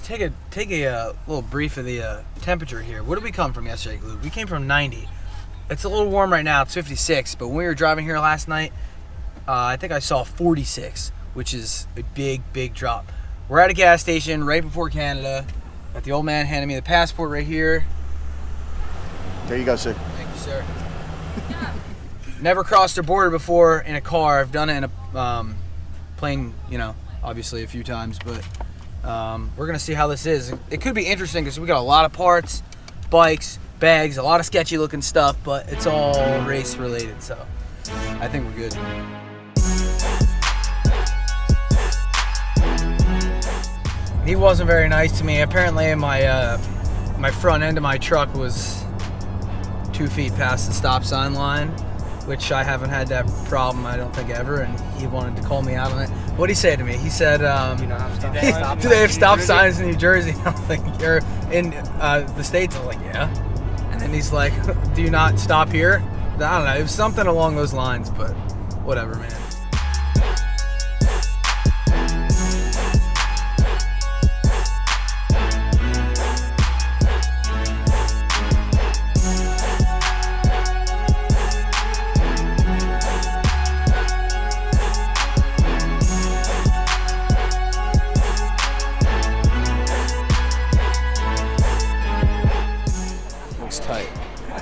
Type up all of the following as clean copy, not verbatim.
take a little brief of the temperature here. Where did we come from yesterday, Gloop? We came from 90. It's a little warm right now. It's 56. But when we were driving here last night, I think I saw 46, which is a big drop. We're at a gas station right before Canada. Got the old man handing me the passport right here. There you go, sir. Thank you, sir. Never crossed a border before in a car. I've done it in a plane, you know, obviously a few times, but we're gonna see how this is. It could be interesting because we got a lot of parts, bikes, bags, a lot of sketchy looking stuff, but it's all race related, so I think we're good. He wasn't very nice to me. Apparently my front end of my truck was 2 feet past the stop sign line, which I haven't had that problem, I don't think, ever, and he wanted to call me out on it. What'd he say to me? He said, do they have stop signs in New Jersey? I'm like, you're in the States? I was like, yeah. And then he's like, do you not stop here? I don't know, it was something along those lines, but whatever, man.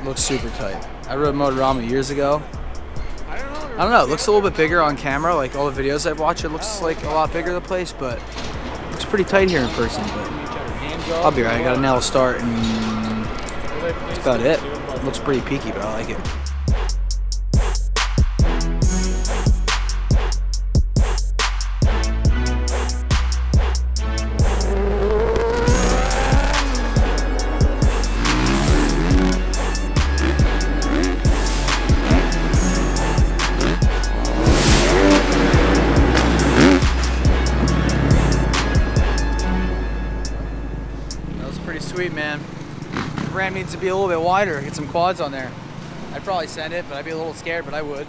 Looks super tight. I rode Motorama years ago. I don't know, it looks a little bit bigger on camera, like all the videos I've watched, it looks like a lot bigger, the place, but it looks pretty tight here in person, but I'll be right. I got a nail start and that's about it. It looks pretty peaky, but I like it. Sweet, man. The ramp needs to be a little bit wider, get some quads on there. I'd probably send it, but I'd be a little scared, but I would.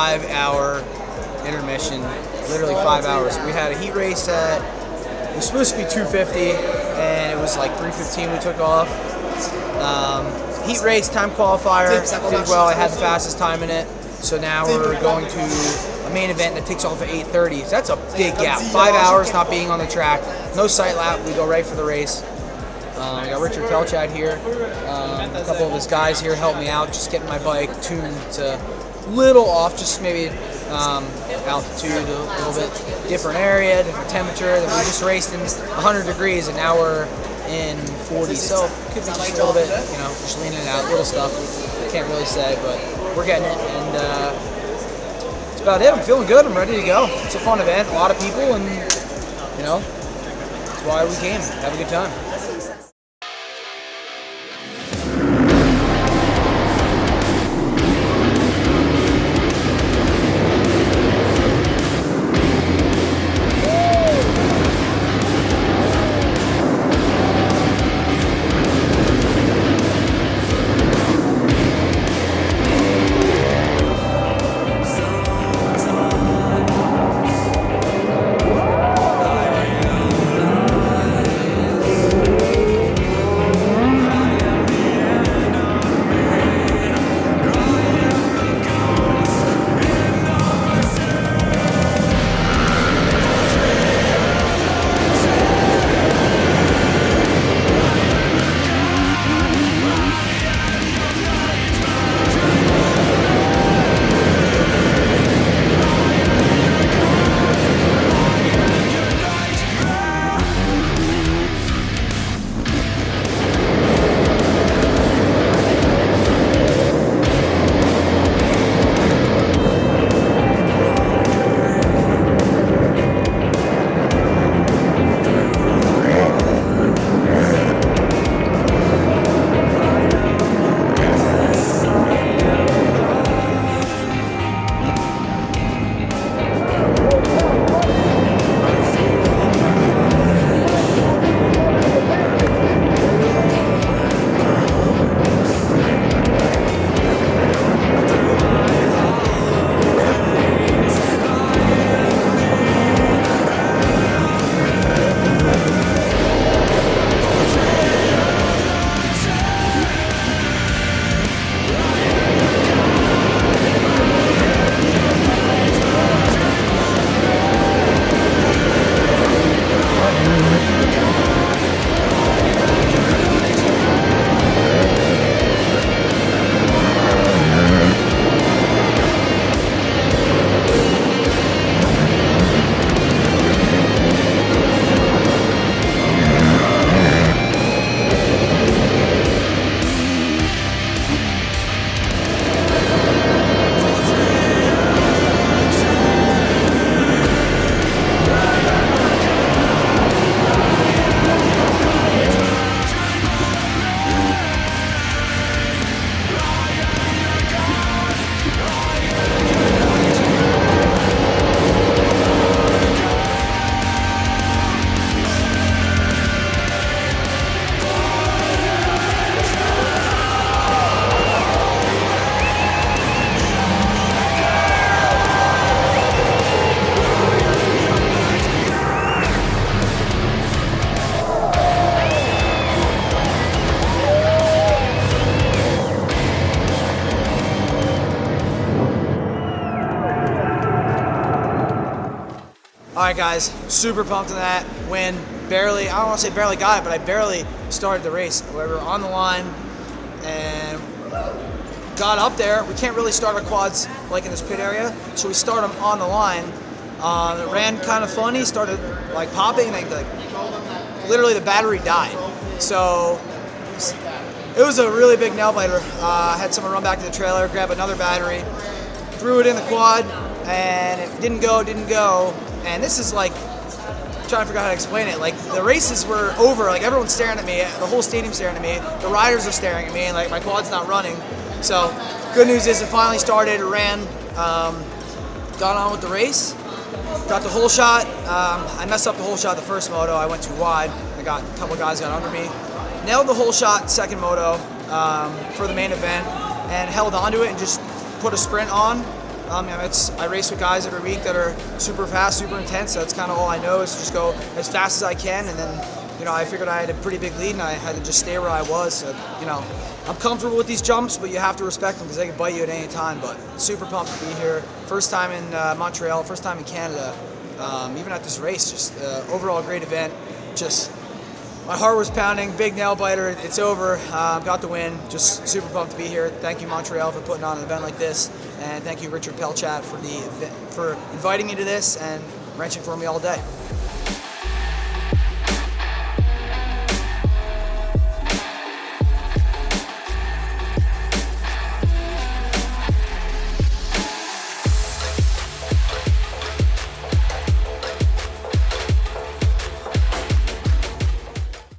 5-hour intermission, literally 5 hours. We had a heat race at, it was supposed to be 2:50, and it was like 3:15 we took off. Heat race, time qualifier, did well. I had the fastest time in it. So now we're going to a main event that takes off at 8:30. So that's a big gap. 5 hours not being on the track, no sight lap. We go right for the race. I got Richard Pelchat here. A couple of his guys here helped me out, just getting my bike tuned to a little off, just maybe altitude, a little bit different area, different temperature. Then we just raced in 100 degrees, and now we're in 40. So it could be just a little bit, you know, just leaning it out, little stuff. Can't really say, but we're getting it, and that's about it. I'm feeling good. I'm ready to go. It's a fun event, a lot of people, and you know, that's why we came. Have a good time. All right, guys, super pumped on that win. Barely, I don't want to say barely got it, but I barely started the race. However, on the line and got up there. We can't really start our quads like in this pit area, so we start them on the line. It ran kind of funny, started like popping, and like literally the battery died. So it was a really big nail biter. I had someone run back to the trailer, grab another battery, threw it in the quad, and it didn't go. And this is like, I'm trying to figure out how to explain it. Like the races were over, like everyone's staring at me, the whole stadium's staring at me, the riders are staring at me, and like my quad's not running. So good news is it finally started, it ran, got on with the race, got the whole shot. I messed up the whole shot the first moto, I went too wide. I got a couple guys got under me. Nailed the whole shot second moto for the main event and held onto it and just put a sprint on. I race with guys every week that are super fast, super intense. So that's kind of all I know is to just go as fast as I can. And then, I figured I had a pretty big lead and I had to just stay where I was. So, I'm comfortable with these jumps, but you have to respect them because they can bite you at any time. But super pumped to be here. First time in Montreal, first time in Canada. Even at this race, just overall great event. Just my heart was pounding, big nail biter. It's over. Got the win. Just super pumped to be here. Thank you, Montreal, for putting on an event like this, and thank you, Richard Pelchat, for inviting me to this and wrenching for me all day.